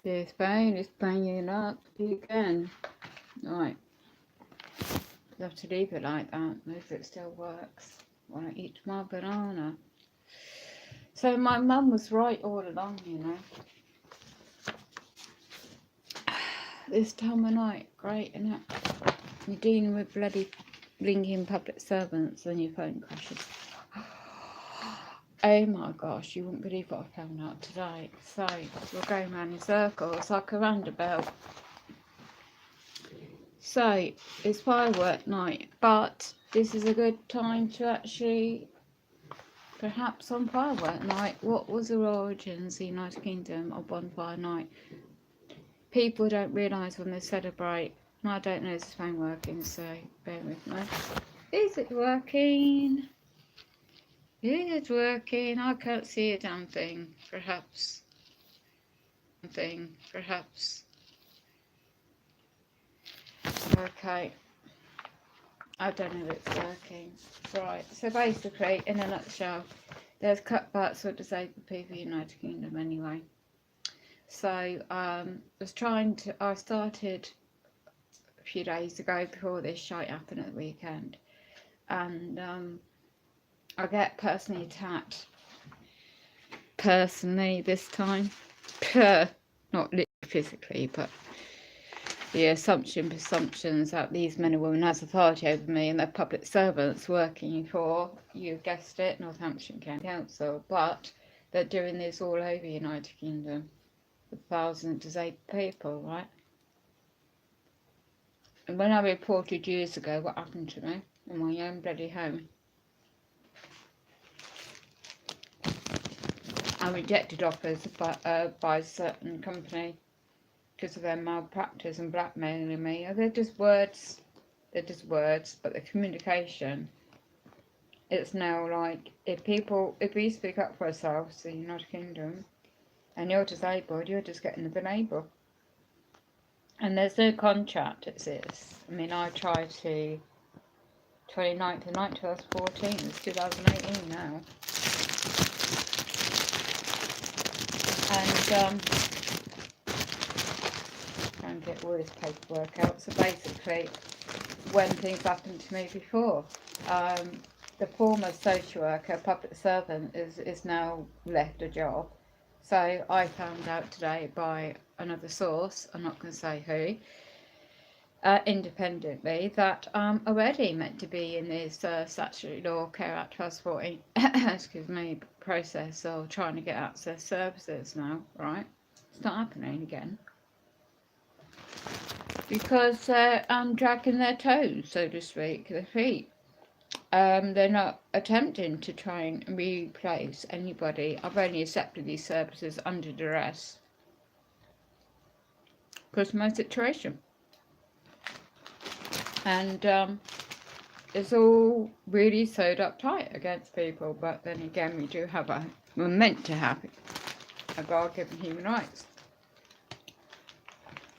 This pain is banging up again. Right, I have to leave it like that if it still works when I eat my banana. So my mum was right all along, you know. This time of night, great, isn't it? You're dealing with bloody blinking public servants and your phone crashes. Oh my gosh, you wouldn't believe what I found out today. So we're going round in circles like a roundabout. So it's firework night, but this is a good time to actually, perhaps on firework night, what was the origins of the United Kingdom of bonfire night? People don't realise when they celebrate, and I don't know if this phone working, so bear with me. Is it working? Is it working? I can't see a damn thing. Perhaps. Perhaps. Okay. I don't know if it's working. Right. So basically, in a nutshell, there's cutbacks for disabled people in the United Kingdom anyway. So I started a few days ago before this shite happened at the weekend, and I get personally attacked. Personally this time. Not literally physically, but the presumptions that these men and women has authority over me and they're public servants working for, you guessed it, Northampton County Council, but they're doing this all over the United Kingdom with thousands of disabled people, right? And when I reported years ago what happened to me in my own bloody home, I rejected offers by a certain company because of their malpractice and blackmailing me. They're just words, but the communication, it's now like, if we speak up for ourselves in the United Kingdom and you're disabled, you're just getting the label. And there's no contract, it says. I mean, I tried to, 29th of 9th, 2014, it's 2018 now. And try and get all this paperwork out. So basically, when things happened to me before, the former social worker, public servant, is now left a job. So I found out today by another source, I'm not going to say who, independently, that I'm already meant to be in this statutory law Care Act 2014 excuse me, process of trying to get access services now, right? It's not happening again because they're dragging their toes, so to speak, their feet. They're not attempting to try and replace anybody. I've only accepted these services under duress because of my situation. And it's all really sewed up tight against people, but then again, we're meant to have a God-given human rights.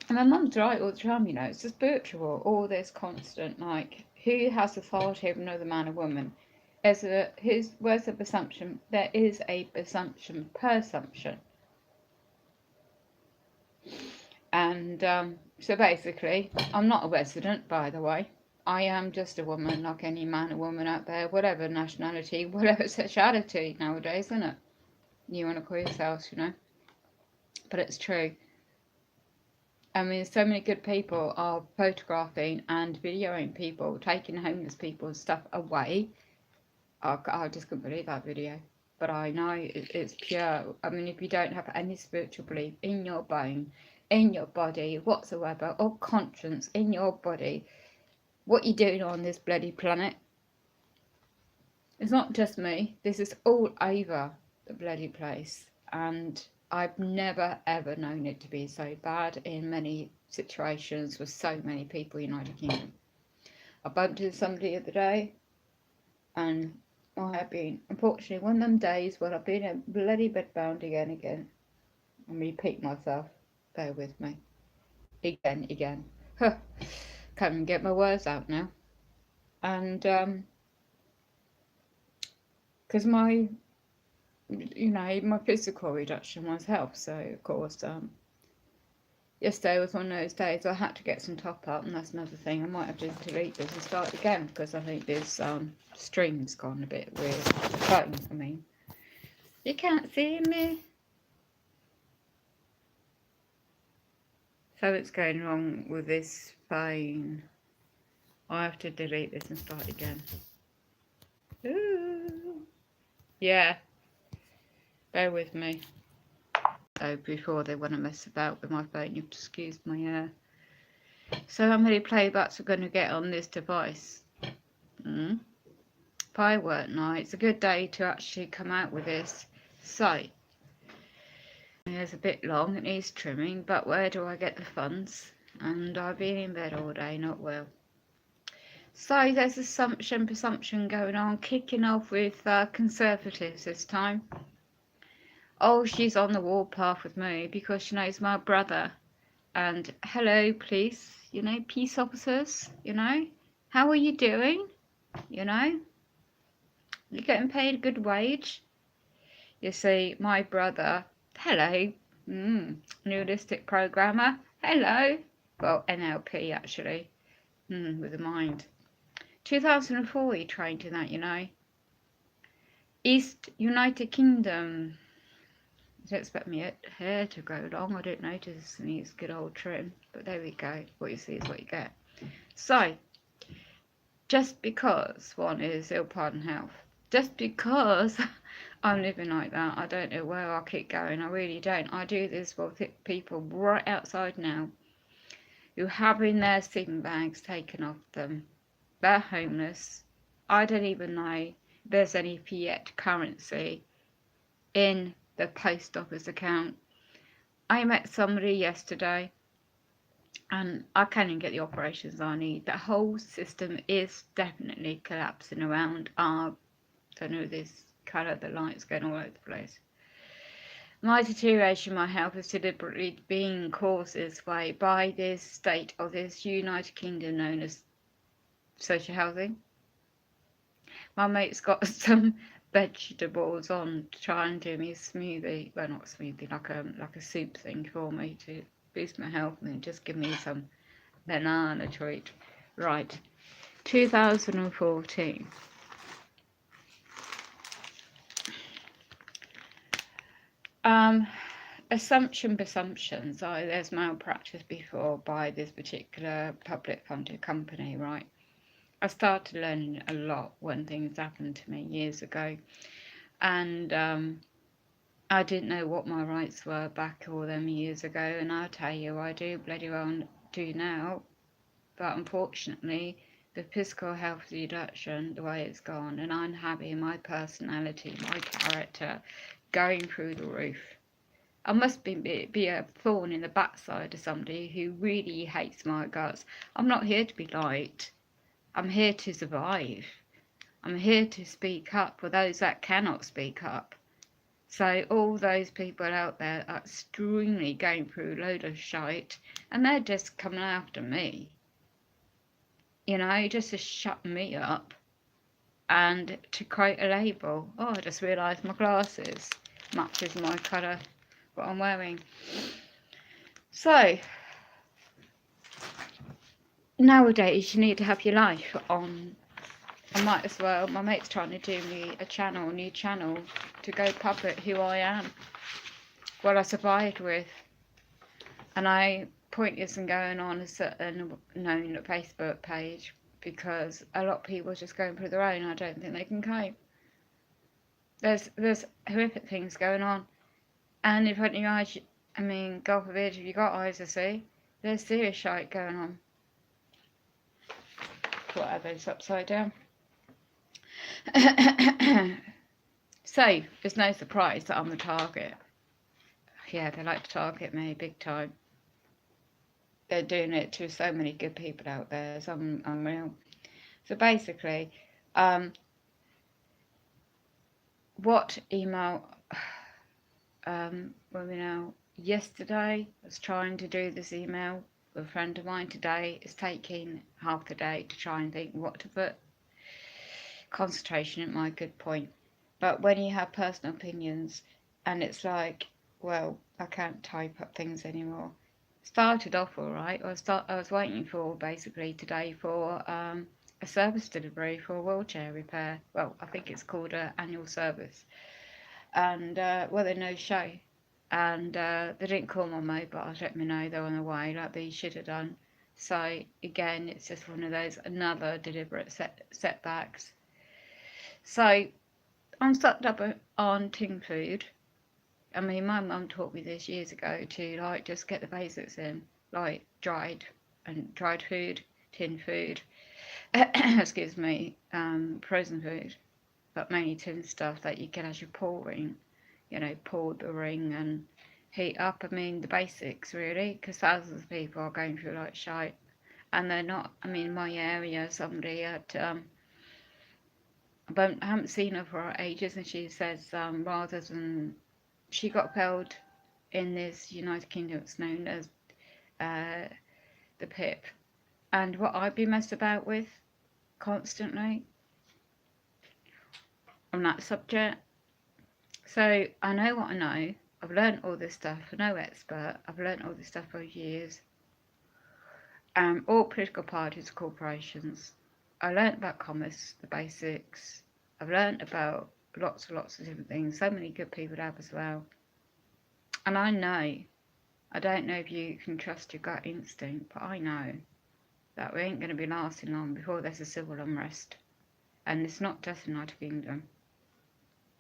And my mum's right all the time, you know, it's the spiritual, all this constant, like, who has authority over another man or woman? Where's the presumption? There is a presumption. And so basically, I'm not a resident, by the way. I am just a woman, like any man or woman out there, whatever nationality, whatever sexuality nowadays, isn't it? You want to call yourselves, you know. But it's true. I mean, so many good people are photographing and videoing people, taking homeless people's stuff away. I just couldn't believe that video. But I know it's pure. I mean, if you don't have any spiritual belief in your bone, in your body whatsoever, or conscience in your body, what you're doing on this bloody planet, it's not just me. This is all over the bloody place. And I've never ever known it to be so bad in many situations with so many people in the United Kingdom. I bumped into somebody the other day, and I have been, unfortunately, one of them days when I've been a bloody bedbound again. I'm repeating myself. Bear with me. Again. Huh. Can't even get my words out now. And because my physical reduction was health, so of course Yesterday was one of those days I had to get some top up, and that's another thing. I might have to delete this and start again because I think this stream's gone a bit weird. The phone, I mean. You can't see me. So it's going wrong with this phone. I have to delete this and start again. Ooh. Yeah. Bear with me. So before they want to mess about with my phone, you have to excuse my So how many playbacks are going to get on this device? Firework night. It's a good day to actually come out with this. So, it's a bit long, it needs trimming, but where do I get the funds? And I've been in bed all day, not well. So there's presumption going on, kicking off with Conservatives this time. Oh, she's on the warpath with me because she knows my brother. And hello, police, you know, peace officers, you know, how are you doing? You know, you're getting paid a good wage. You see, my brother, hello, neuristic programmer, hello. Well, NLP actually, with a mind. 2004 he trained in that, you know. East United Kingdom. You don't expect me hair to grow long. I don't notice it needs good old trim. But there we go. What you see is what you get. So, just because one is ill pardon health, just because I'm living like that, I don't know where I'll keep going. I really don't. I do this for people right outside now who having their sleeping bags taken off them. They're homeless. I don't even know if there's any fiat currency in the post office account. I met somebody yesterday and I can't even get the operations I need. The whole system is definitely collapsing around. I don't know, this colour, the lights going all over the place. My deterioration in my health is deliberately being caused this way by this state of this United Kingdom known as social housing. My mate's got some vegetables on to try and do me a smoothie. Well, not a smoothie, like a soup thing for me to boost my health and just give me some banana treat. Right, 2014. Presumptions. There's malpractice before by this particular public funded company, right? I started learning a lot when things happened to me years ago, and I didn't know what my rights were back all them years ago, and I'll tell you, I do bloody well do now, but unfortunately the physical health deduction, the way it's gone, and I'm having my personality, my character going through the roof. I must be a thorn in the backside of somebody who really hates my guts. I'm not here to be liked. I'm here to survive. I'm here to speak up for those that cannot speak up. So all those people out there are extremely going through a load of shite, and they're just coming after me. You know, just to shut me up and to create a label. Oh, I just realised my glasses matches my colour, what I'm wearing. So, nowadays you need to have your life on. I might as well, my mate's trying to do me a new channel to go public who I am, what I survived with. And I pointless in going on a certain known Facebook page because a lot of people are just going through their own. I don't think they can cope. There's horrific things going on. And in front of your eyes, I mean, God forbid, if you got eyes to see, there's serious shite going on. Whatever, it's upside down. So, there's no surprise that I'm the target. Yeah, they like to target me big time. They're doing it to so many good people out there. It's unreal. So basically, what email? Yesterday I was trying to do this email with a friend of mine. Today it's taking half the day to try and think what to put. Concentration at my good point. But when you have personal opinions and it's like, well, I can't type up things anymore. Started off all right. I was waiting for basically today for a service delivery for a wheelchair repair. Well, I think it's called an annual service. And well, they no show. And they didn't call my mobile to let me know they were on the way, like they should have done. So again, it's just one of those another deliberate setbacks. So I'm stocked up on tin food. I mean, my mum taught me this years ago to like just get the basics in, like dried food, tin food, excuse me, frozen food, but mainly tin stuff that you can actually pour in, pour the ring and heat up. I mean, the basics really, because thousands of people are going through like shite, and they're not. I mean, in my area, somebody at I haven't seen her for ages, and she says rather than she got held in this United Kingdom, it's known as the PIP. And what I've been messed about with constantly on that subject. So I know what I know. I've learned all this stuff. I'm no expert. I've learned all this stuff for years. All political parties, corporations. I learned about commerce, the basics. I've learned about lots and lots of different things. So many good people have as well. And I know, I don't know if you can trust your gut instinct, but I know that we ain't going to be lasting long before there's a civil unrest. And it's not just the United Kingdom.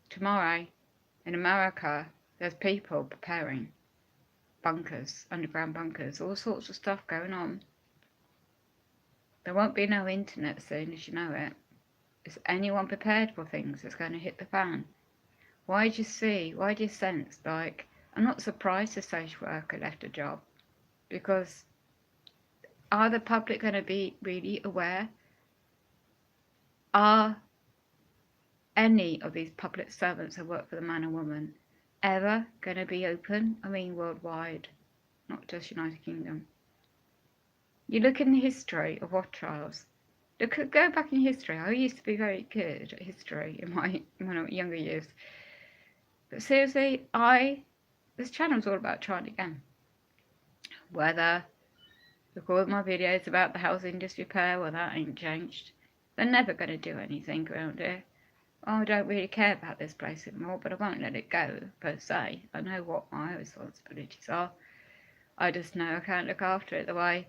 Tomorrow, in America, there's people preparing bunkers, underground bunkers, all sorts of stuff going on. There won't be no internet soon, as you know it. Is anyone prepared for things that's going to hit the fan? Why do you sense, like, I'm not surprised the social worker left a job, because are the public going to be really aware? Are any of these public servants that work for the man and woman ever going to be open? I mean, worldwide, not just United Kingdom. You look in the history of what trials. Go back in history. I used to be very good at history in my younger years. But seriously, this channel's all about trying again. Whether record my videos about the housing disrepair, well, that ain't changed. They're never going to do anything around here. I don't really care about this place anymore, but I won't let it go, per se. I know what my responsibilities are. I just know I can't look after it the way,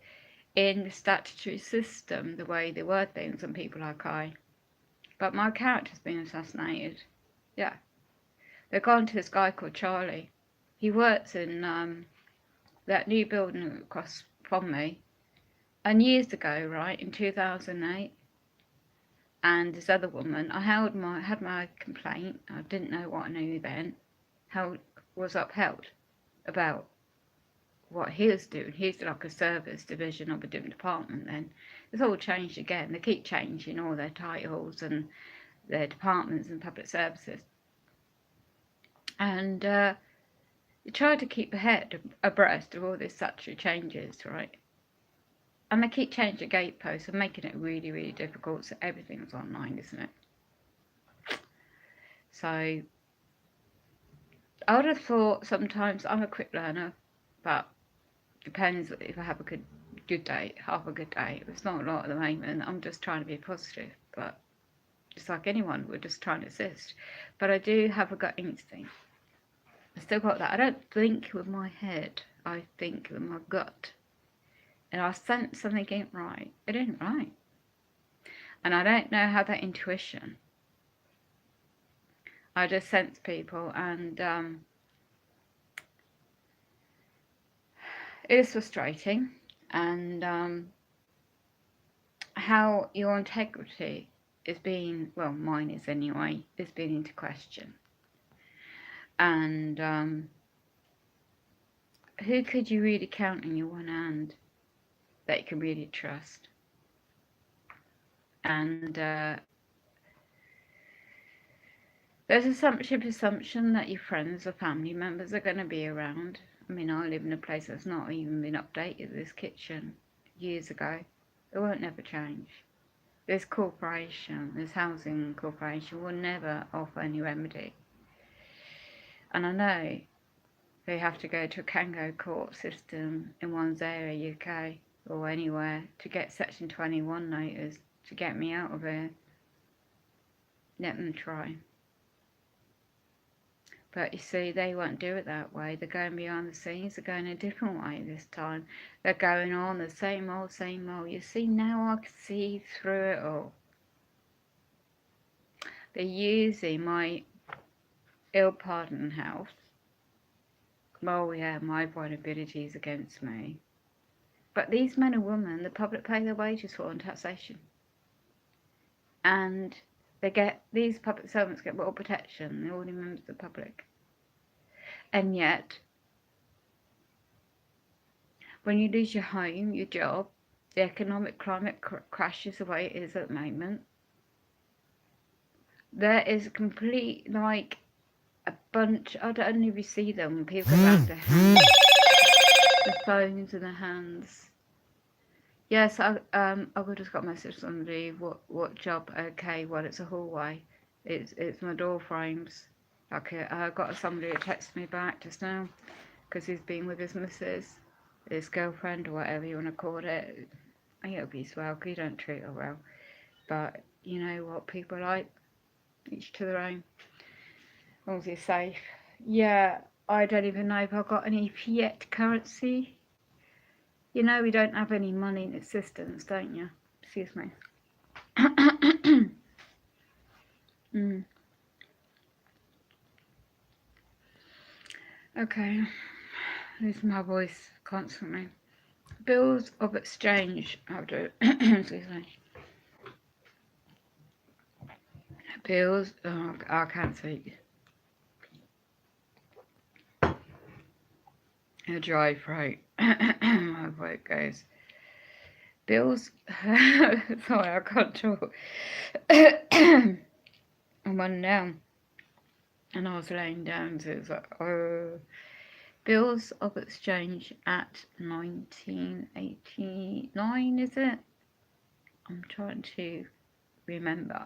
in the statutory system, the way they word things on people like I. But my character's been assassinated. Yeah. They've gone to this guy called Charlie. He works in that new building across from me. And years ago, right, in 2008, and this other woman, I had my complaint, I didn't know what I knew then, was upheld about what he was doing. He's like a service division of a different department then. It's all changed again. They keep changing all their titles and their departments and public services. And they try to keep abreast of all these statutory changes, right? And they keep changing the gateposts and making it really, really difficult. So everything's online, isn't it? So I would have thought sometimes I'm a quick learner, but depends if I have a good day, half a good day. It's not a lot at the moment. I'm just trying to be positive, but just like anyone, we're just trying to assist. But I do have a gut instinct. I still got that. I don't think with my head. I think with my gut. And I sense something ain't right. It ain't right. And I don't know how that intuition. I just sense people, and it is frustrating. And how your integrity is being, well, mine is anyway, is being into question. And who could you really count in your one hand that you can really trust? And there's a presumption that your friends or family members are going to be around. I mean, I live in a place that's not even been updated, this kitchen, years ago. It won't never change. This housing corporation will never offer any remedy. And I know They have to go to a kangaroo court system in one's area, UK, or anywhere, to get Section 21 notice to get me out of here. Let them try. But you see, they won't do it that way. They're going behind the scenes. They're going a different way this time. They're going on the same old, same old. You see, now I can see through it all. They're using my ill-pardoned health. Oh yeah, my vulnerabilities against me. But these men and women, the public pay their wages for on taxation. And these public servants get royal protection. They're already members of the public. And yet, when you lose your home, your job, the economic climate crashes the way it is at the moment. There is a complete, like, a bunch, I don't know if you see them, people go around their hands, the phones in their hands. Yes, I just got a message from somebody, what job? Okay, well, it's a hallway. It's my door frames. Okay, I got somebody that texted me back just now, because he's been with his missus, his girlfriend, or whatever you want to call it. I hope he's well, because you don't treat her well. But you know what people like, each to their own. As long as you're safe. Yeah, I don't even know if I've got any fiat currency. You know, we don't have any money in existence, don't you? Excuse me. Okay, losing my voice constantly. Bills of exchange. I'll do it. Excuse me. Bills. Oh, I can't speak. A dry throat. My voice goes. Bills. Sorry, I can't talk. I'm running down. And I was laying down, so it was like, oh. Bills of exchange at 1989, is it? I'm trying to remember.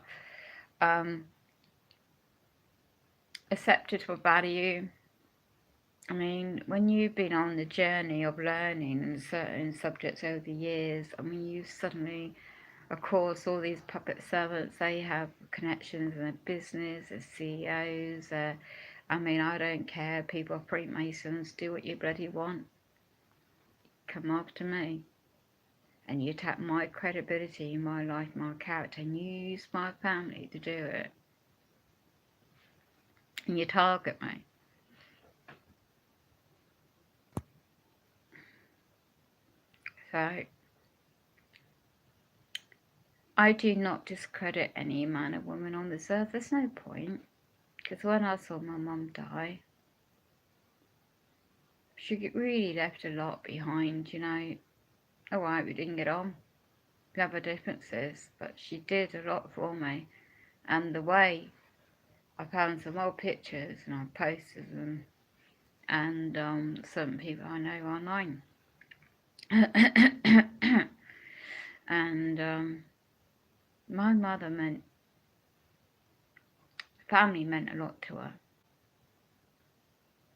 Accepted for value. I mean, when you've been on the journey of learning in certain subjects over the years, I mean, you suddenly, of course, all these puppet servants, they have connections in their business, as CEOs. I mean, I don't care. People are Freemasons. Do what you bloody want. Come after me. And you tap my credibility, my life, my character, and you use my family to do it. And you target me. So, I do not discredit any man or woman on this earth. There's no point. Because when I saw my mum die, she really left a lot behind, you know. Alright, we didn't get on. We have our differences, but she did a lot for me. And the way I found some old pictures and I posted them, and some people I know online. And my mother family meant a lot to her.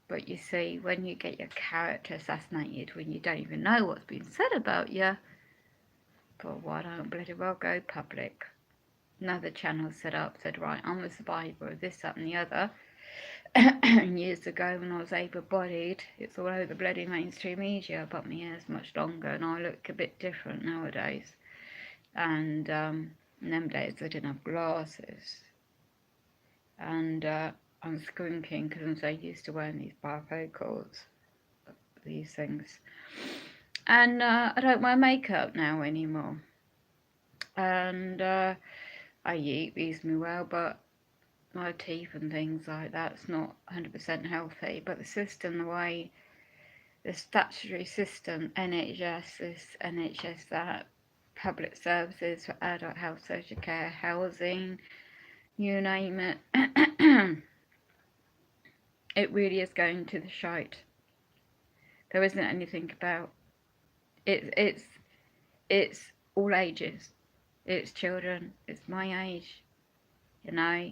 But you see, when you get your character assassinated, when you don't even know what's been said about you, but why don't bloody well go public? Another channel set up, said, right, I'm a survivor of this, that and the other. And years ago when I was able-bodied, it's all over the bloody mainstream media, but my hair's much longer and I look a bit different nowadays. And in them days I didn't have glasses. And I'm squinting because I'm so used to wearing these bifocals, these things. And I don't wear makeup now anymore. And I eat reasonably well, but my teeth and things like that's not 100% healthy. But the system, the way the statutory system, NHS this, NHS that, public services for adult health, social care, housing, you name it, it really is going to the shite. There isn't anything about it. It's all ages. It's children. It's my age, you know.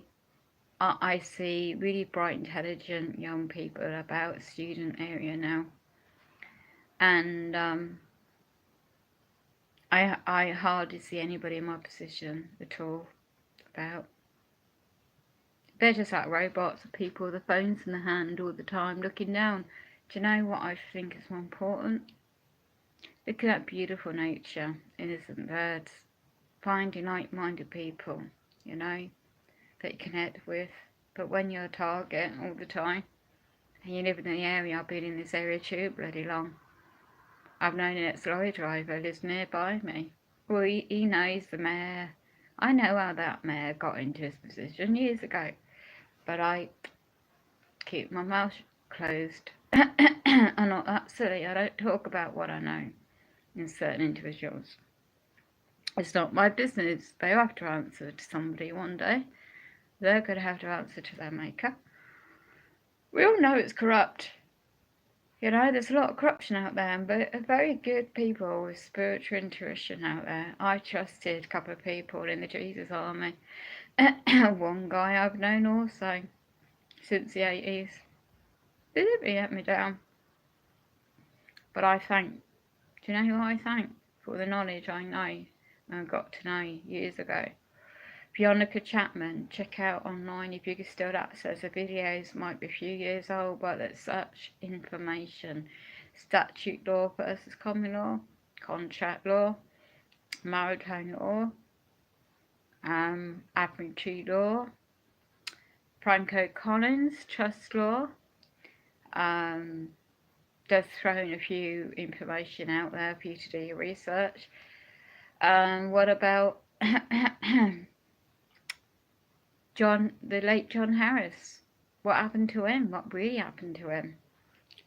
I see really bright, intelligent young people about student area now, and I hardly see anybody in my position at all about. They're just like robots of people with the phones in the hand all the time looking down. Do you know what I think is more important? Looking at beautiful nature, innocent birds, finding like-minded people, you know, that you connect with. But when you're a target all the time, and you live in the area, I've been in this area too bloody long. I've known an ex-lorry driver lives nearby me. Well, he knows the mayor. I know how that mayor got into his position years ago, but I keep my mouth closed. I'm not that silly. I don't talk about what I know in certain individuals. It's not my business. They have to answer to somebody one day. They're going to have to answer to their maker. We all know it's corrupt. You know, there's a lot of corruption out there, but very good people with spiritual intuition out there. I trusted a couple of people in the Jesus Army. One guy I've known also since the 80s. They didn't let me down. But I thank, do you know who I thank? For the knowledge I know and got to know years ago. Bionica Chapman, check out online if you can still access the videos, might be a few years old, but there's such information. Statute law versus common law, contract law, maritime law, admiralty law, Franco Collins, trust law. Just throwing a few information out there for you to do your research. What about the late John Harris? What happened to him? What really happened to him?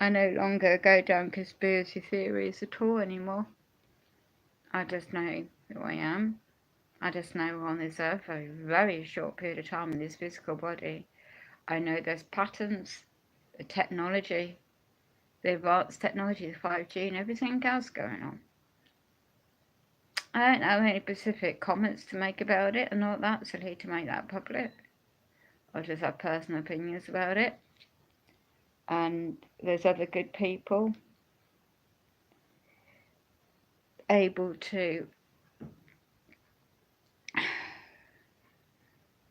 I no longer go down conspiracy theories at all anymore. I just know who I am. I just know we're on this earth for a very short period of time in this physical body. I know there's patterns, the technology, the advanced technology, the 5G and everything else going on. I don't have any specific comments to make about it. I'm not that silly to make that public. I just have personal opinions about it. And there's other good people able to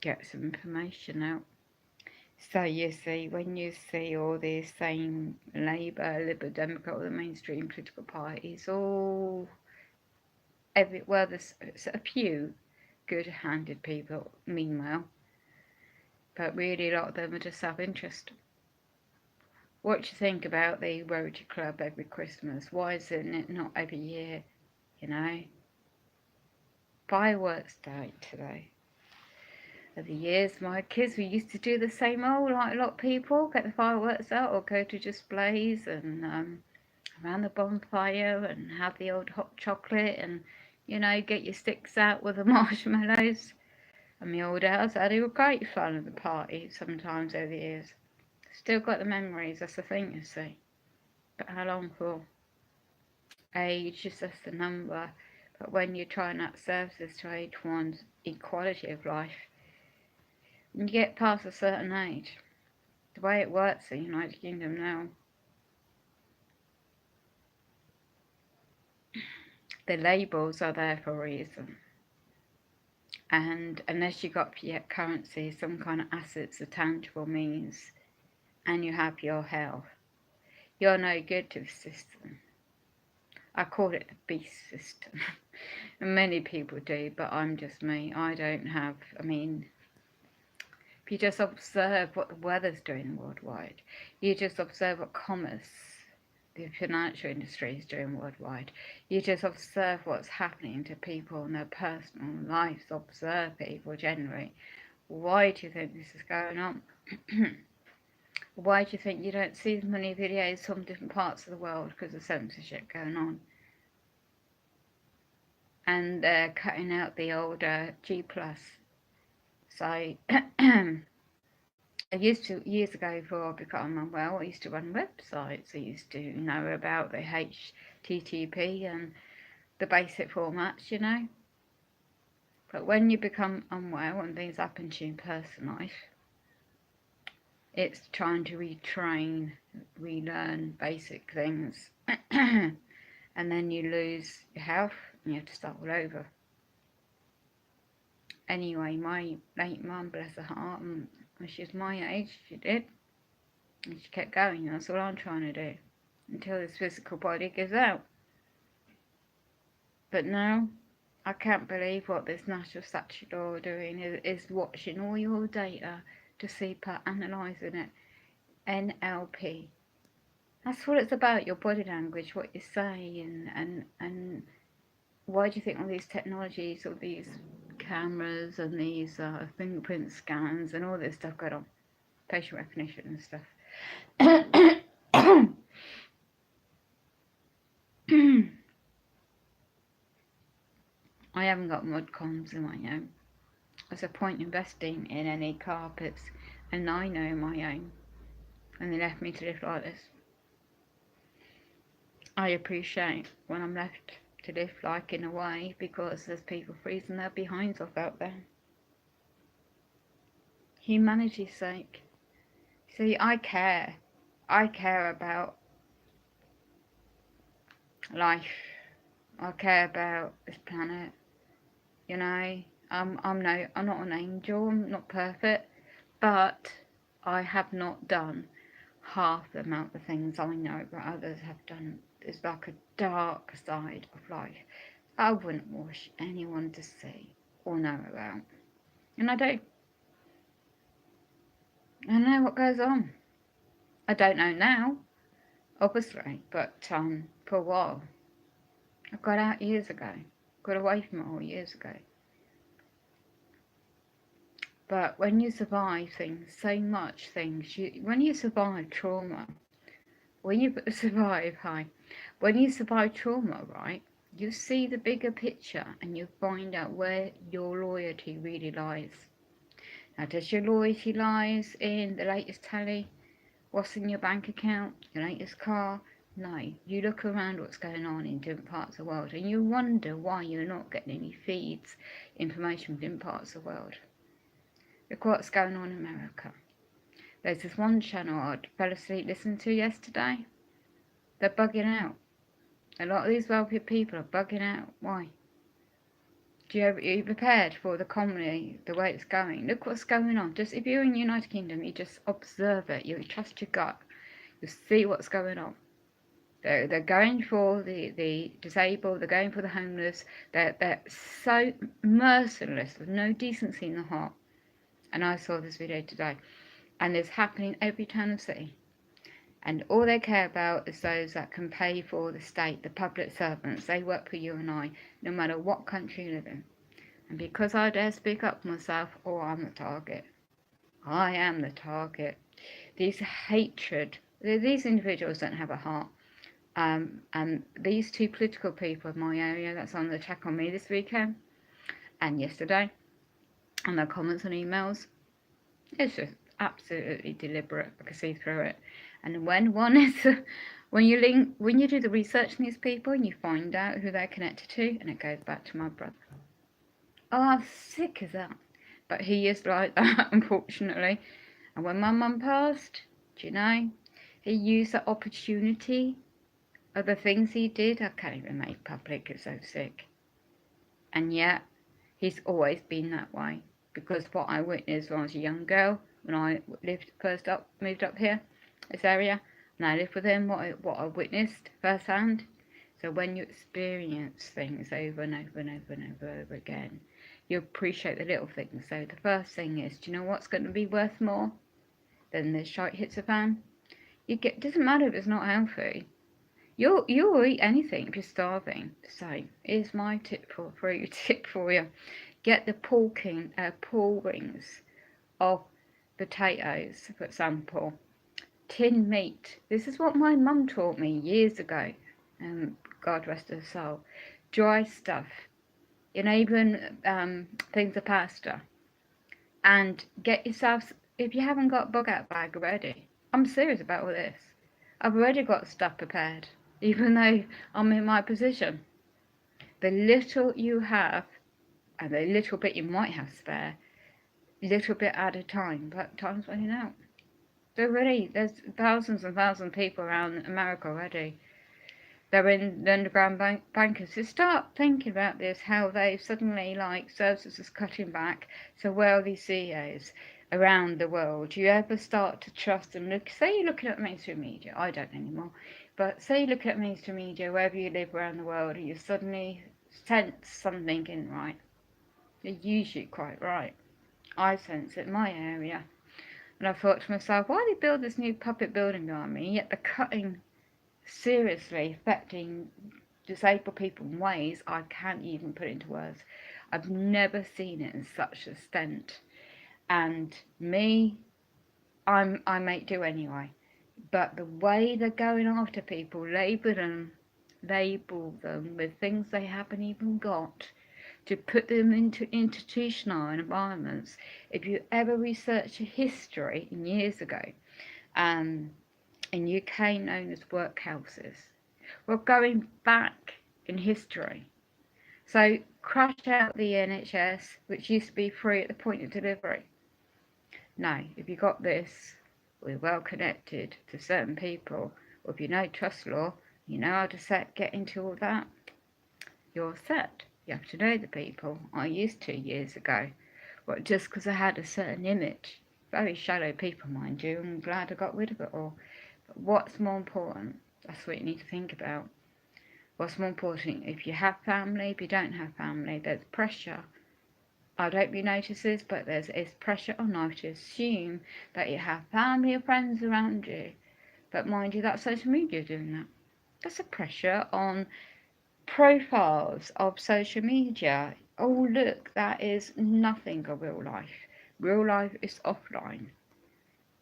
get some information out. So you see, when you see all these same Labour, Liberal Democrat, or the mainstream political parties, well, there's a few good-handed people, meanwhile, but really a lot of them are just self-interest. What do you think about the Rotary Club every Christmas? Why is it not every year, you know? Fireworks day today. Over the years, my kids, we used to do the same old, like a lot of people, get the fireworks out or go to displays and around the bonfire and have the old hot chocolate and, you know, get your sticks out with the marshmallows. And the old house had a great fun at the party sometimes over the years. Still got the memories, that's the thing, you see. But how long for? Age is just a number. But when you're trying out services to aid one's equality of life, when you get past a certain age, the way it works in the United Kingdom now, the labels are there for a reason. And unless you got fiat currency, some kind of assets, a tangible means, and you have your health, you're no good to the system. I call it the beast system. And many people do, but I'm just me. I don't have, if you just observe what the weather's doing worldwide, you just observe what commerce, the financial industry is doing worldwide, you just observe what's happening to people in their personal lives, observe people generally. Why do you think this is going on? Why do you think you don't see as many videos from different parts of the world because of censorship going on? And they're cutting out the older G+. So, I used to, years ago before I became unwell, I used to run websites. I used to know about the HTTP and the basic formats, you know. But when you become unwell and things happen to you in personal life, It's trying to retrain, relearn basic things. And then you lose your health and you have to start all over. Anyway, my late mum, bless her heart, and when she was my age, she did. And she kept going, and that's all I'm trying to do. Until this physical body gives out. But now, I can't believe what this National Statutory Law are doing is watching all your data to see per analysing it. NLP. That's what it's about, your body language, what you say, and why do you think all these technologies, all these cameras and these fingerprint scans and all this stuff going on, facial recognition and stuff. I haven't got mud cons in my own. There's a point investing in any carpets, and I know my own, and they left me to live like this. I appreciate when I'm left to live like in a way, because there's people freezing their behinds off out there. Humanity's sake. See, I care about life. I care about this planet. You know, I'm not an angel. I'm not perfect, but I have not done half the amount of things I know that others have done. It's like a dark side of life I wouldn't wish anyone to see or know about. And I do. I know what goes on. I don't know now, obviously, but for a while. I got out years ago. Got away from it all years ago. But when you survive things, so much things, when you survive trauma, when you survive trauma, right, you see the bigger picture and you find out where your loyalty really lies. Now, does your loyalty lies in the latest telly, what's in your bank account, your latest car? No, you look around what's going on in different parts of the world and you wonder why you're not getting any feeds, information from different parts of the world. Look what's going on in America. There's this one channel I fell asleep listening to yesterday. They're bugging out. A lot of these wealthy people are bugging out. Why? Are you prepared for the economy, the way it's going? Look what's going on. Just if you're in the United Kingdom, you just observe it. You trust your gut. You see what's going on. They're going for the disabled. They're going for the homeless. They're so merciless with no decency in the heart. And I saw this video today. And it's happening every town and city. And all they care about is those that can pay for the state, the public servants. They work for you and I, no matter what country you live in. And because I dare speak up for myself, I'm the target. I am the target. These individuals don't have a heart. And these two political people in my area that's on the attack on me this weekend and yesterday, and their comments and emails, it's just absolutely deliberate. I can see through it. And when you do the research on these people and you find out who they're connected to, and it goes back to my brother. Oh, I'm sick of that. But he is like that, unfortunately. And when my mum passed, do you know, he used the opportunity of the things he did. I can't even make public, it's so sick. And yet, he's always been that way. Because what I witnessed when I was a young girl, when I moved up here, this area, and I lived with him, what I witnessed firsthand. So when you experience things over and over and over and over again, you appreciate the little things. So the first thing is, do you know what's going to be worth more than the shite hits a fan? Doesn't matter if it's not healthy. You'll eat anything if you're starving. So here's my tip for you. Get the pull rings of potatoes, for example. Tinned meat. This is what my mum taught me years ago. God rest her soul. Dry stuff. Even things of pasta. And get yourself, if you haven't got bug out bag already. I'm serious about all this. I've already got stuff prepared. Even though I'm in my position. The little you have, and the little bit you might have spare, little bit at a time, but time's running out. There's thousands and thousands of people around America already. They're in the underground bankers. So start thinking about this, how they've suddenly, like, services is cutting back. So wealthy CEOs around the world, do you ever start to trust and look, say you're looking at mainstream media, I don't anymore, but say you look at mainstream media wherever you live around the world and you suddenly sense something isn't right. They're usually quite right. I sense it in my area. And I thought to myself, why do they build this new puppet building behind me, yet they're cutting seriously affecting disabled people in ways I can't even put into words. I've never seen it in such extent. And me, I might do anyway. But the way they're going after people, label them with things they haven't even got, to put them into institutional environments. If you ever research history in years ago, in UK known as workhouses, we're going back in history. So crash out the NHS, which used to be free at the point of delivery. Now, if you got this, we're well connected to certain people, or if you know trust law, you know how to get into all that, you're set. You have to know the people. I used to years ago, but just because I had a certain image, very shallow people, mind you, I'm glad I got rid of it all. But what's more important? That's what you need to think about. What's more important, if you have family, if you don't have family, there's pressure. I don't know if you notice this, but it's pressure on life to assume that you have family or friends around you. But mind you, that's social media doing that. That's a pressure on profiles of social media. Oh look, that is nothing of real life. Real life is offline.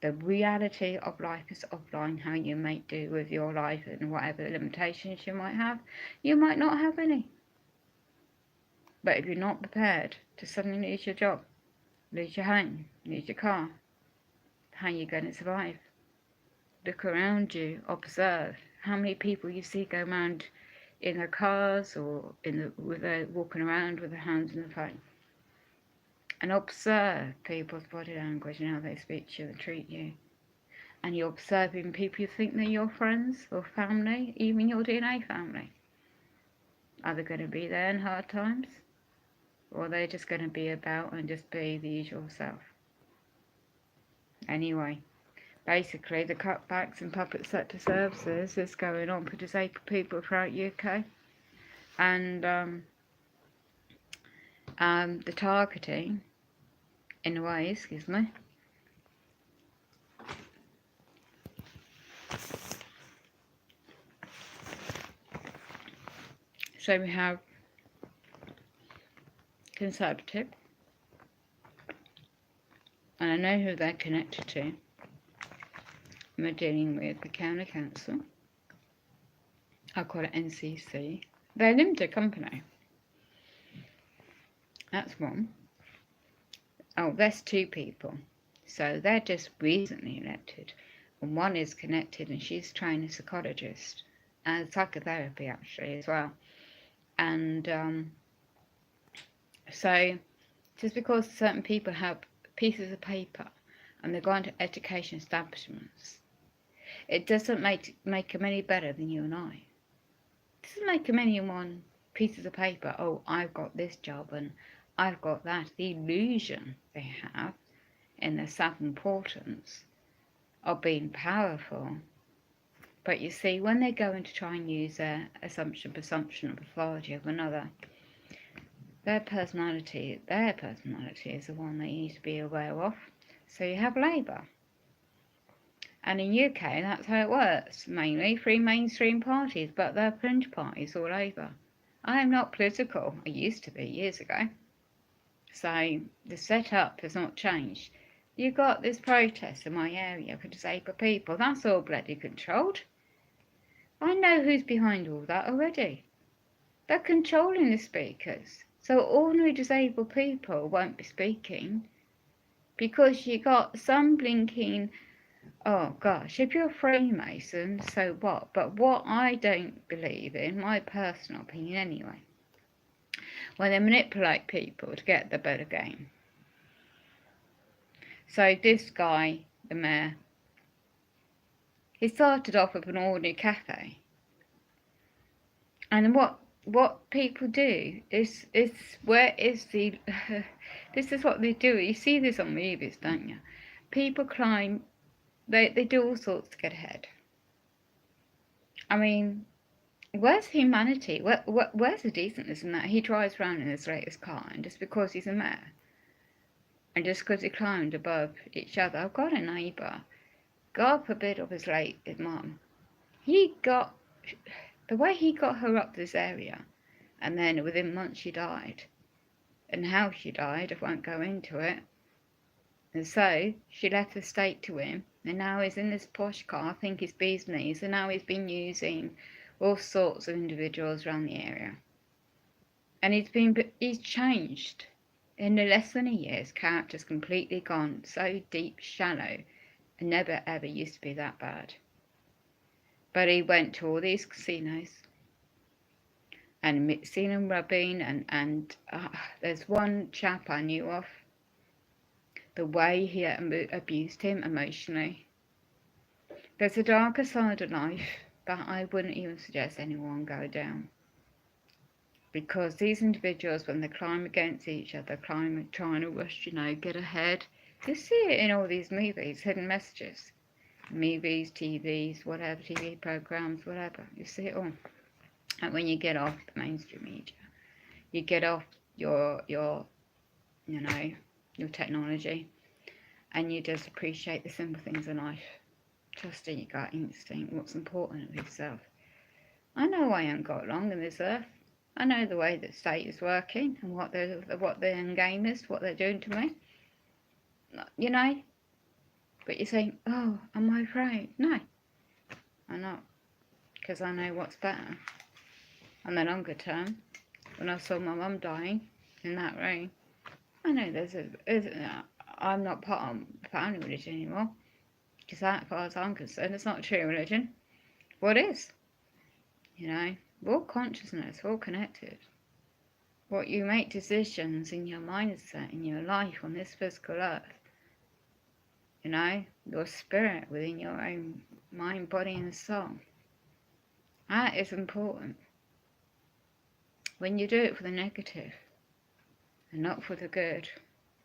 The reality of life is offline. How you make do with your life and whatever limitations you might have, you might not have any. But if you're not prepared to suddenly lose your job, lose your home, lose your car, how are you going to survive? Look around you, observe how many people you see go around in their cars or walking around with their hands in the phone. And observe people's body language and how they speak to you and treat you. And you're observing people you think they're your friends or family, even your DNA family. Are they going to be there in hard times? Or are they just going to be about and just be the usual self? Anyway, basically the cutbacks in public sector services is going on for disabled people throughout UK. And the targeting, in a way, excuse me, so we have Conservative, and I know who they're connected to. We're dealing with the County Council. I call it NCC. They're a limited company. That's one. Oh, there's two people. So they're just recently elected. And one is connected and she's trained as a psychologist and psychotherapy actually as well. And so just because certain people have pieces of paper and they're going to education establishments, it doesn't make them any better than you and I. It doesn't make them any one pieces of paper, oh, I've got this job and I've got that. The illusion they have in their self-importance of being powerful. But you see, when they go in to try and use their presumption of authority of another, their personality is the one that you need to be aware of. So you have Labour. And in UK, that's how it works. Mainly three mainstream parties, but they're fringe parties all over. I am not political. I used to be years ago. So the setup has not changed. You got this protest in my area for disabled people. That's all bloody controlled. I know who's behind all that already. They're controlling the speakers. So ordinary disabled people won't be speaking because you got some blinking, oh gosh, if you're a Freemason, so what? But what I don't believe in, my personal opinion anyway, when they manipulate people to get the better game. So this guy, the mayor, He started off with an ordinary cafe. And what people do is where is the this is what they do. You see this on movies, don't you? People climb, they do all sorts to get ahead. I mean, where's humanity? Where's the decentness in that? He drives around in his latest car, and just because he's a mayor, and just because he climbed above each other, I've got a neighbour, God forbid of his late his mum, he got, the way he got her up this area, and then within months she died, and how she died, I won't go into it. And so she left the estate to him, and now he's in this posh car, I think he's bee's knees, and now he's been using all sorts of individuals around the area. And he's changed. In less than a year, his character's completely gone, so deep, shallow, and never ever used to be that bad. But he went to all these casinos, and seen him rubbing, and there's one chap I knew of, the way he abused him emotionally. There's a darker side of life that I wouldn't even suggest anyone go down. Because these individuals, when they climb against each other, trying to rush, get ahead, you see it in all these movies, hidden messages. Movies, TVs, whatever, TV programs, whatever. You see it all. And when you get off the mainstream media, you get off your technology, and you just appreciate the simple things in life. Trusting your gut instinct, what's important of yourself. I know I ain't got long in this earth. I know the way the state is working and what the end game is, what they're doing to me. But you think, oh, am I afraid? No, I'm not, because I know what's better. On the longer term, when I saw my mum dying in that rain, I know I'm not part of the family religion anymore, because as far as I'm concerned, it's not a true religion. What is? We're all consciousness, we're all connected. What you make decisions in your mindset, in your life on this physical earth, your spirit within your own mind, body and soul, that is important. When you do it for the negative and not for the good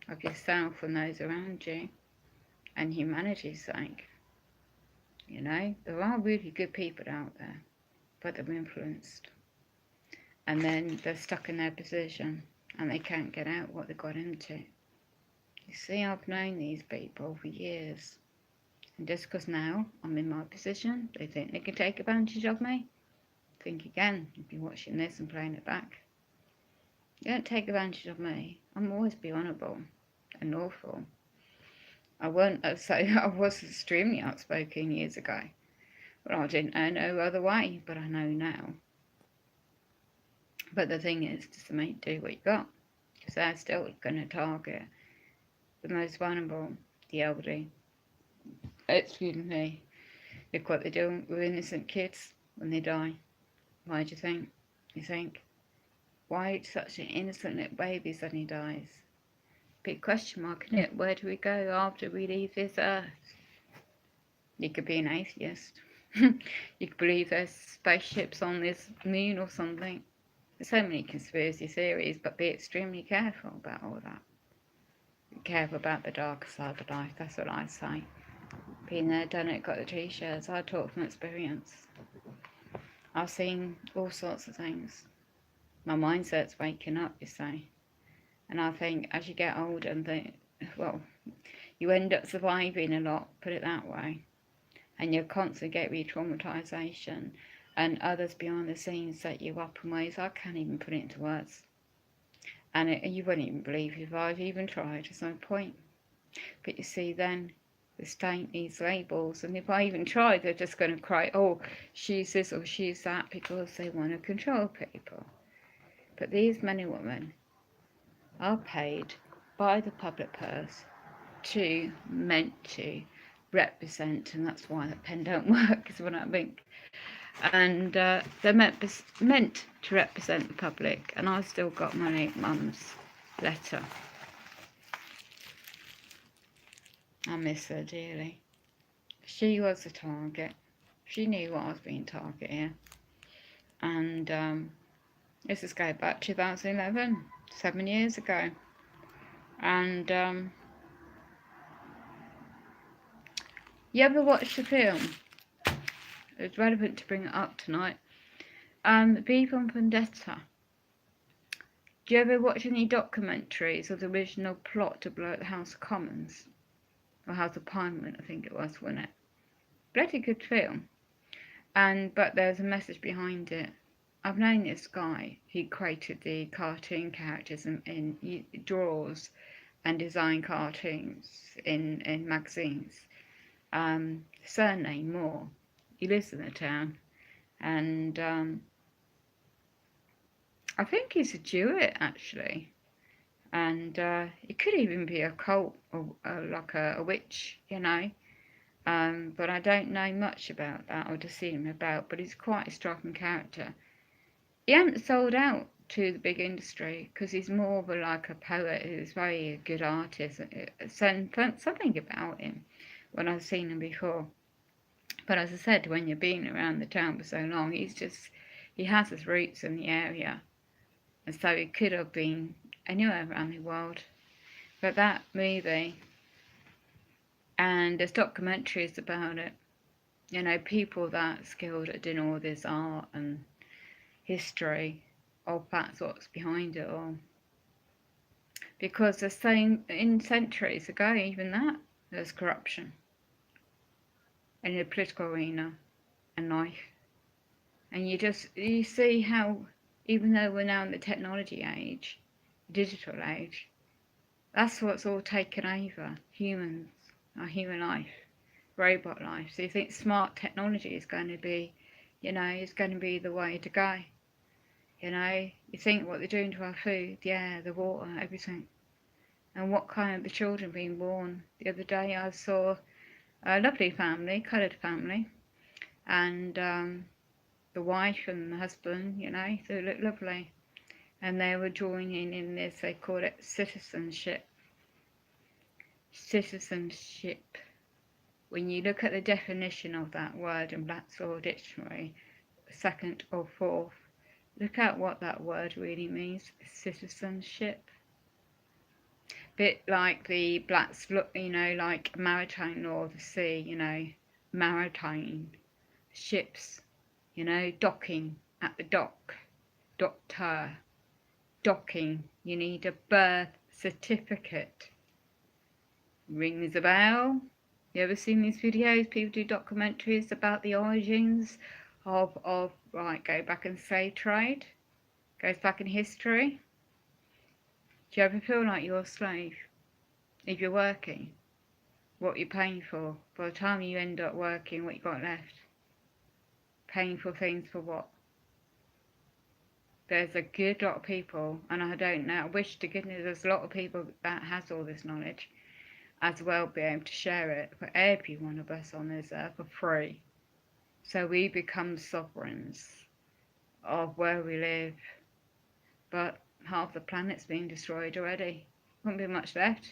of yourself and those around you and humanity's sake, there are really good people out there, but they're influenced, and then they're stuck in their position and they can't get out what they got into. You see, I've known these people for years, and just because now I'm in my position, they think they can take advantage of me. Think again if you're watching this and playing it back. You don't take advantage of me. I'm always be honourable and lawful. I was extremely outspoken years ago. Well, I didn't know no other way, but I know now. But the thing is, just to do what you got, because they're still going to target the most vulnerable, the elderly. Excuse me. Look what they're doing with innocent kids when they die. Why do you think? You think, why such an innocent little baby suddenly dies? Big question mark, isn't it? Where do we go after we leave this earth? You could be an atheist. You could believe there's spaceships on this moon or something. There's so many conspiracy theories, but be extremely careful about all that. Be careful about the darker side of life, that's what I say. Been there, done it, got the t-shirts. I talk from experience. I've seen all sorts of things. My mindset's waking up, you see. And I think as you get older and you end up surviving a lot, put it that way. And you constantly get re-traumatisation, and others behind the scenes set you up in ways I can't even put it into words. And you wouldn't even believe if I've even tried, there's no point. But you see, then the state needs labels, and if I even try, they're just going to cry, oh, she's this or she's that, because they want to control people. But these men and women are paid by the public purse meant to represent, and that's why that pen don't work, is what I think. And they're meant to represent the public, and I've still got my late mum's letter. I miss her dearly. She was a target. She knew I was being targeted here. And this is going back 2011, 7 years ago. And you ever watched the film? It's relevant to bring it up tonight. V for Vendetta. Do you ever watch any documentaries of the original plot to blow up the House of Commons? Or House of Parliament, I think it was, wasn't it? Bloody good film. But there's a message behind it. I've known this guy. He created the cartoon characters and he draws and design cartoons in magazines. Surname Moore. He lives in the town, and I think he's a Jewett actually, and it could even be a cult or like a witch, you know. But I don't know much about that or just seen him about. But he's quite a striking character. He hasn't sold out to the big industry because he's more of like a poet who's very good artist. Something about him when I've seen him before. But as I said, when you've been around the town for so long, he has his roots in the area. And so it could have been anywhere around the world. But that movie, and there's documentaries about it, you know, people that skilled at doing all this art and history, of that's what's behind it all. Because they're saying in centuries ago, even that, there's corruption in the political arena and life. And you see how, even though we're now in the technology age, digital age, that's what's all taken over humans, our human life, robot life. So you think smart technology is going to be, you know, is going to be the way to go. You know, you think what they're doing to our food, the air, the water, everything. And what kind of the children being born. The other day I saw a lovely family, coloured family, and the wife and the husband, you know, they look lovely. And they were joining in this, they call it citizenship. Citizenship. When you look at the definition of that word in Black's Law Dictionary, second or fourth, look at what that word really means, citizenship. Bit like the Black's, you know, like maritime law of the sea, you know, maritime, ships, you know, docking at the dock, doctor, docking, you need a birth certificate. Rings a bell? You ever seen these videos? People do documentaries about the origins of right, go back and slave trade, goes back in history. Do you ever feel like you're a slave? If you're working, what you're paying for? By the time you end up working, what you got left? Paying for things for what? There's a good lot of people, and I don't know, I wish to goodness there's a lot of people that has all this knowledge, as well be able to share it for every one of us on this earth for free. So we become sovereigns of where we live. But half the planet's being destroyed already. Won't be much left.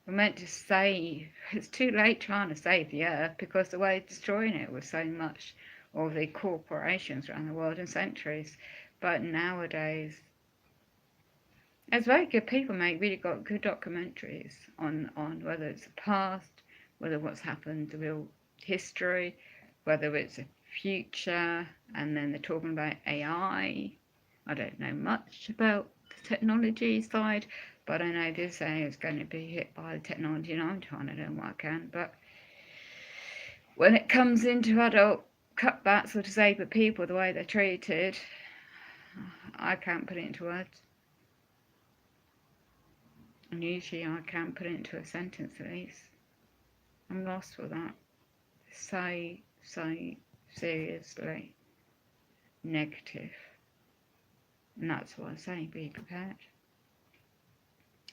We're meant to save. It's too late trying to save the earth because the way destroying it was so much of the corporations around the world in centuries. But nowadays, there's very good people make really got good documentaries on whether it's the past, whether what's happened, the real history, whether it's the future, and then they're talking about AI. I don't know much about the technology side, but I know this area is going to be hit by the technology, and I'm trying to learn what I can. But when it comes into adult cutbacks or disabled people, the way they're treated, I can't put it into words. And usually I can't put it into a sentence at least. I'm lost with that. So seriously negative. And that's what I say, be prepared.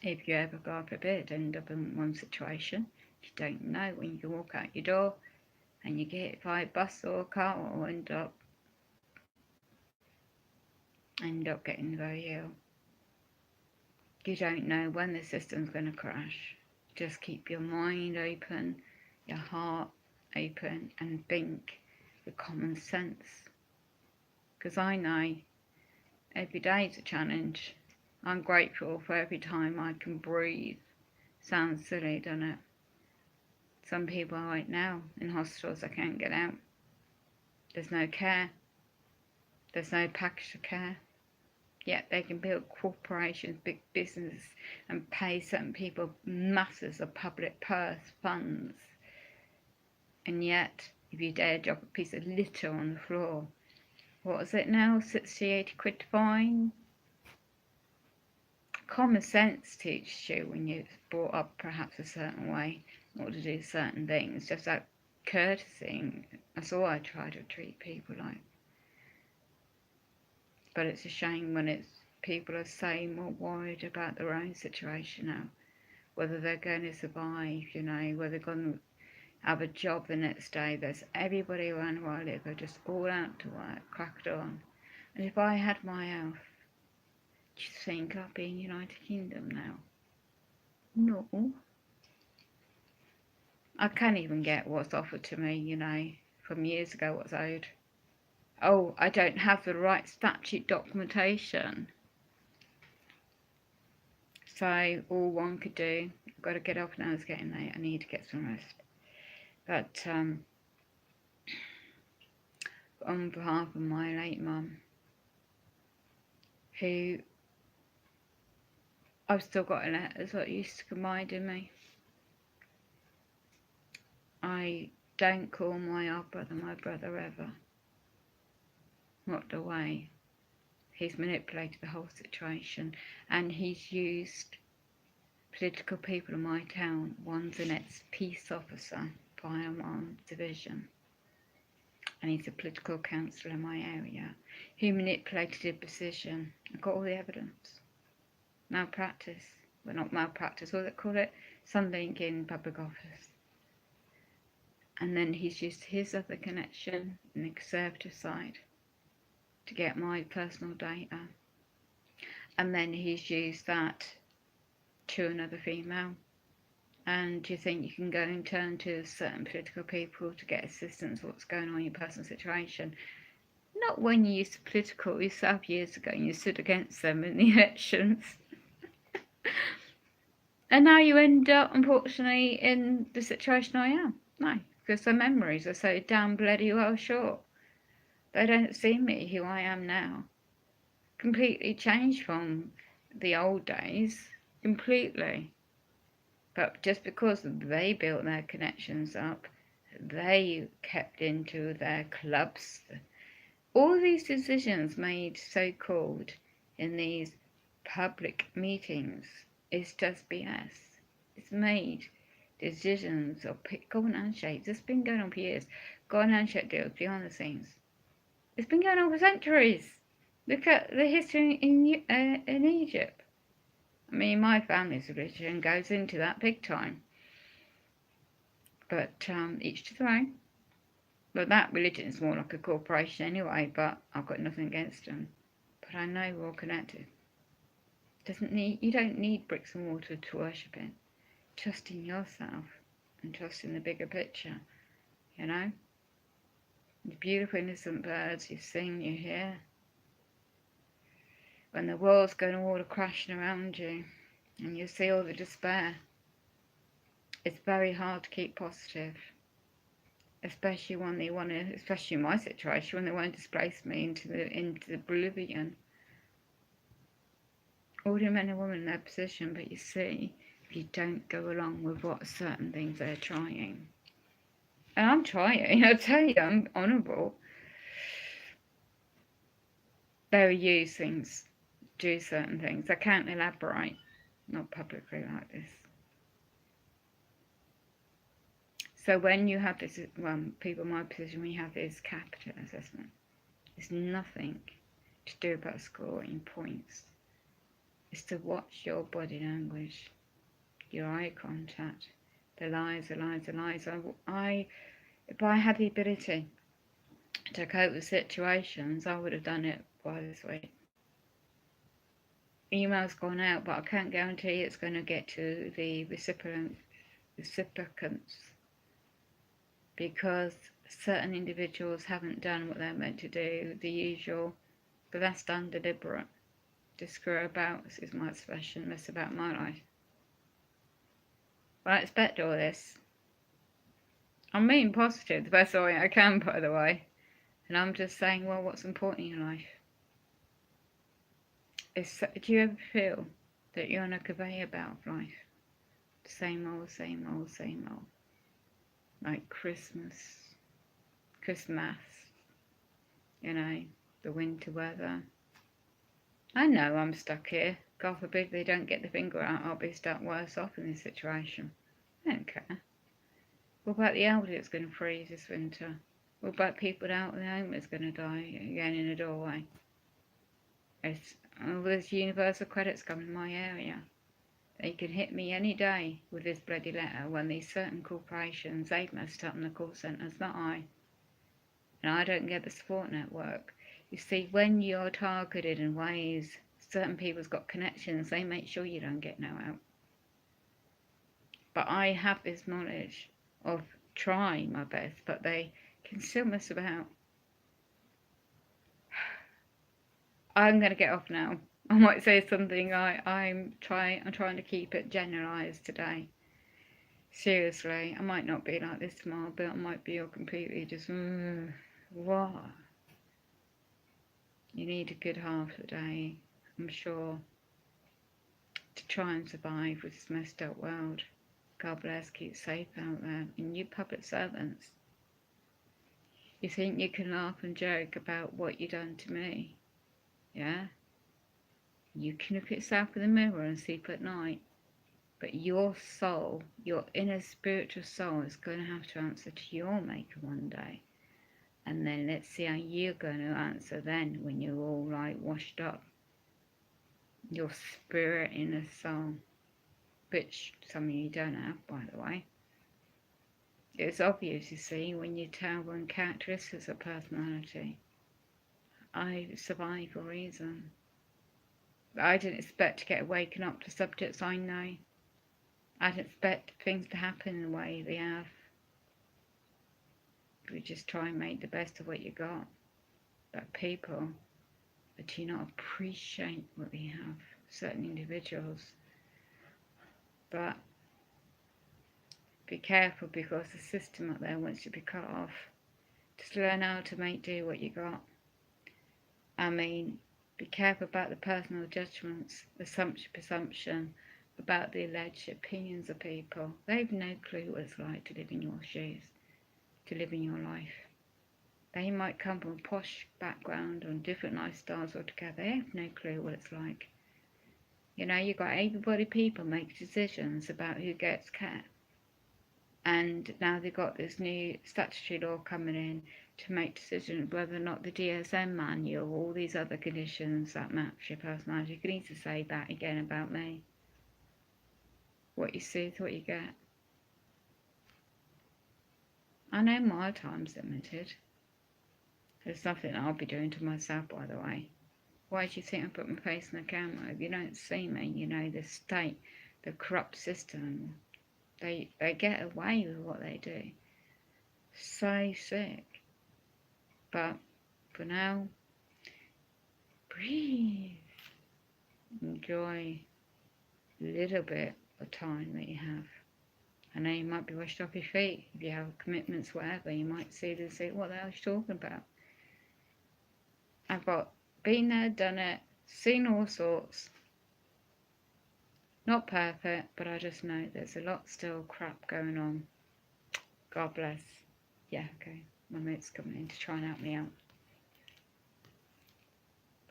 If you ever, God forbid, end up in one situation, you don't know when you can walk out your door and you get hit by a bus or a car or end up getting very ill. You don't know when the system's going to crash. Just keep your mind open, your heart open, and think the common sense. Because I know every day is a challenge. I'm grateful for every time I can breathe. Sounds silly, doesn't it? Some people right now in hospitals, they can't get out. There's no care. There's no package of care. Yet they can build corporations, big business, and pay certain people masses of public purse funds. And yet, if you dare drop a piece of litter on the floor, what is it now? 60, 80 quid fine? Common sense teaches you when you're brought up perhaps a certain way, or to do certain things. Just that courtesy. That's all I try to treat people like. But it's a shame when it's people are so more worried about their own situation now, whether they're going to survive, you know, whether they're going to have a job the next day. There's everybody around where I live are just all out to work, cracked on. And if I had my health, do you think I'd be in the United Kingdom now? No. I can't even get what's offered to me, you know, from years ago, what's owed. Oh, I don't have the right statute documentation. So all one could do, I've got to get off now, it's getting late, I need to get some rest. But on behalf of my late mum, who I've still got her letters that used to confide in me. I don't call my brother ever. Not the way. He's manipulated the whole situation, and he's used political people in my town. One's an ex-peace officer, firearms division, and he's a political councillor in my area, who manipulated a position. I've got all the evidence. Malpractice. Well, not malpractice, what do they call it? Something in public office. And then he's used his other connection in the conservative side to get my personal data. And then he's used that to another female. And you think you can go and turn to certain political people to get assistance, what's going on in your personal situation. Not when you used to political yourself years ago and you stood against them in the elections. And now you end up, unfortunately, in the situation I am. No, because their memories are so damn bloody well short. They don't see me who I am now. Completely changed from the old days. Completely. But just because they built their connections up, they kept into their clubs. All these decisions made so-called in these public meetings is just BS. It's made decisions of golden handshakes. It's been going on for years. Golden handshake deals behind the scenes. It's been going on for centuries. Look at the history in Egypt. I mean, my family's religion goes into that big time. But each to their own. But that religion is more like a corporation anyway, but I've got nothing against them. But I know we're all connected. You don't need bricks and mortar to worship in. Trust in yourself and trust in the bigger picture, you know? The beautiful innocent birds you sing, you hear. When the world's going all crashing around you and you see all the despair, it's very hard to keep positive. Especially when they want to, especially in my situation, when they want to displace me into the oblivion. Ordinary men and women in their position, but you see, if you don't go along with what certain things they're trying. And I'm trying, I tell you, I'm honourable. They'll use things, do certain things. I can't elaborate, not publicly like this. So when you have this, well, people in my position, we have this capital assessment. It's nothing to do about scoring points. It's to watch your body language, your eye contact, the lies. If I had the ability to cope with situations, I would have done it by this week. Email's gone out, but I can't guarantee it's going to get to the recipients, because certain individuals haven't done what they're meant to do, the usual, but that's done deliberate. To screw about is my expression, mess about my life. But I expect all this. I'm being positive the best way I can, by the way. And I'm just saying, well, what's important in your life? Do you ever feel that you're on a conveyor belt of life? Same old, same old, same old. Like Christmas, you know, the winter weather. I know I'm stuck here. God forbid they don't get the finger out, I'll be stuck worse off in this situation. I don't care. What about the elderly that's going to freeze this winter? What about people out in the home that's going to die again in a doorway? There's universal credits coming in my area. They could hit me any day with this bloody letter when these certain corporations, they've messed up in the call centres, not I. And I don't get the support network. You see, when you're targeted in ways, certain people's got connections, they make sure you don't get no out. But I have this knowledge of trying my best, but they can still mess about. I'm going to get off now. I might say something I'm trying to keep it generalised today. Seriously, I might not be like this tomorrow, but I might be all completely just, what? You need a good half a day, I'm sure, to try and survive with this messed up world. God bless, keep safe out there. And you public servants, you think you can laugh and joke about what you done to me? Yeah? You can look at yourself in the mirror and sleep at night. But your soul, your inner spiritual soul, is going to have to answer to your maker one day. And then let's see how you're going to answer then when you're all like washed up. Your spirit inner soul, which some of you don't have, by the way. It's obvious, you see, when you tell one characteristics of personality. I survive for a reason. I didn't expect to get waken up to subjects I know. I didn't expect things to happen in the way they have. We just try and make the best of what you got. But people do not appreciate what we have, certain individuals. But be careful, because the system up there wants you to be cut off. Just learn how to make do what you got. I mean, be careful about the personal judgments, presumption about the alleged opinions of people. They've no clue what it's like to live in your shoes, to live in your life. They might come from a posh background on different lifestyles altogether. They have no clue what it's like. You know, you've got able-bodied people make decisions about who gets care. And now they've got this new statutory law coming in to make decisions whether or not the DSM manual, all these other conditions that match your personality. You need to say that again about me. What you see is what you get. I know my time's limited. There's nothing I'll be doing to myself, by the way. Why do you think I put my face in the camera? If you don't see me, you know, the state, the corrupt system, they get away with what they do. So sick. But for now, breathe. Enjoy a little bit of time that you have. I know you might be washed off your feet if you have commitments, whatever. You might see this and say, what the hell are you talking about? I've been there, done it, seen all sorts. Not perfect, but I just know there's a lot still crap going on. God bless. Yeah, okay. My mate's coming in to try and help me out.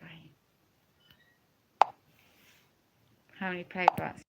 Bye. How many playbacks?